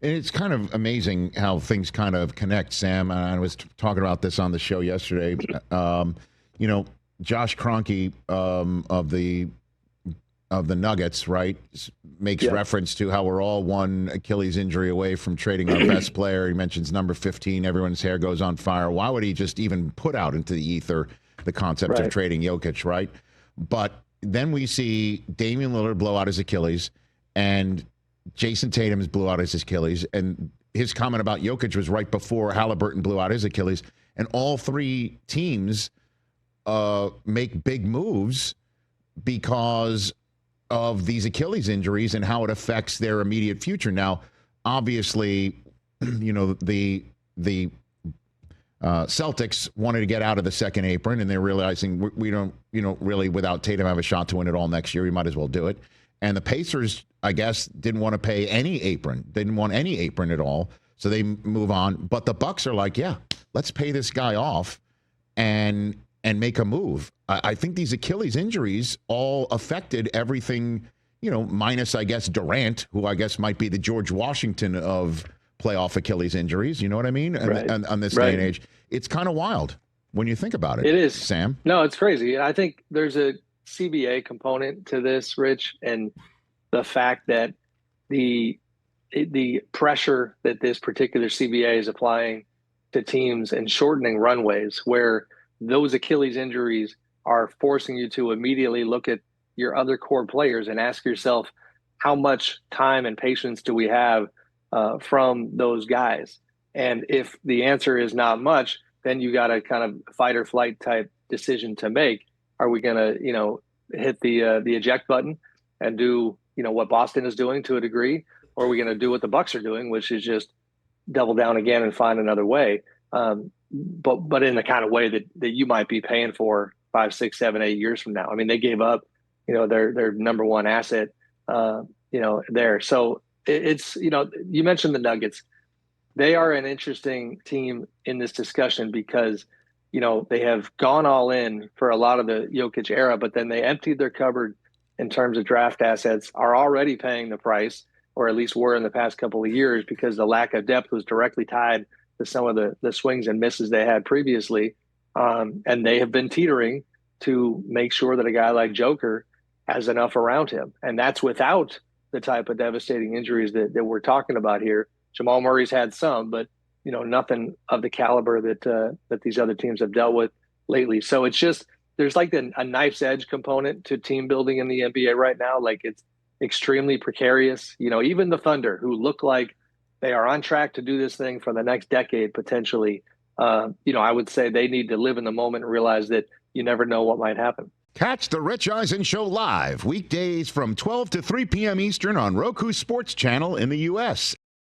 And it's kind of amazing how things kind of connect, Sam. I was talking about this on the show yesterday. Josh Kroenke of the Nuggets, right, makes reference to how we're all one Achilles injury away from trading our best player. He mentions number 15. Everyone's hair goes on fire. Why would he just even put out into the ether the concept of trading Jokic, right? But then we see Damian Lillard blow out his Achilles, and Jason Tatum's blew out his Achilles, and his comment about Jokic was right before Halliburton blew out his Achilles, and all three teams make big moves because of these Achilles injuries and how it affects their immediate future. Now, obviously, the Celtics wanted to get out of the second apron, and they're realizing we don't, really without Tatum have a shot to win it all next year. We might as well do it. And the Pacers, I guess, didn't want to pay any apron. They didn't want any apron at all, so they move on. But the Bucks are like, yeah, let's pay this guy off and make a move. I think these Achilles injuries all affected everything, minus, I guess, Durant, who I guess might be the George Washington of playoff Achilles injuries. You know what I mean? Right. And on this day and age, it's kind of wild when you think about it. It is, Sam. No, it's crazy. I think there's a CBA component to this, Rich, and the fact that the pressure that this particular CBA is applying to teams and shortening runways, where those Achilles injuries are forcing you to immediately look at your other core players and ask yourself, how much time and patience do we have from those guys? And if the answer is not much, then you got a kind of fight or flight type decision to make. Are we going to, hit the eject button and do, what Boston is doing to a degree, or are we going to do what the Bucks are doing, which is just double down again and find another way? But in the kind of way that you might be paying for 5, 6, 7, 8 years from now. I mean, they gave up, their number one asset, there. So it's, you mentioned the Nuggets. They are an interesting team in this discussion because, they have gone all in for a lot of the Jokic era, but then they emptied their cupboard in terms of draft assets, are already paying the price, or at least were in the past couple of years, because the lack of depth was directly tied to some of the swings and misses they had previously. And they have been teetering to make sure that a guy like Joker has enough around him. And that's without the type of devastating injuries that we're talking about here. Jamal Murray's had some, but nothing of the caliber that these other teams have dealt with lately. So it's just, there's like a knife's edge component to team building in the NBA right now. Like, it's extremely precarious. Even the Thunder, who look like they are on track to do this thing for the next decade, potentially, I would say they need to live in the moment and realize that you never know what might happen. Catch the Rich Eisen Show live weekdays from 12 to 3 p.m. Eastern on Roku Sports Channel in the U.S.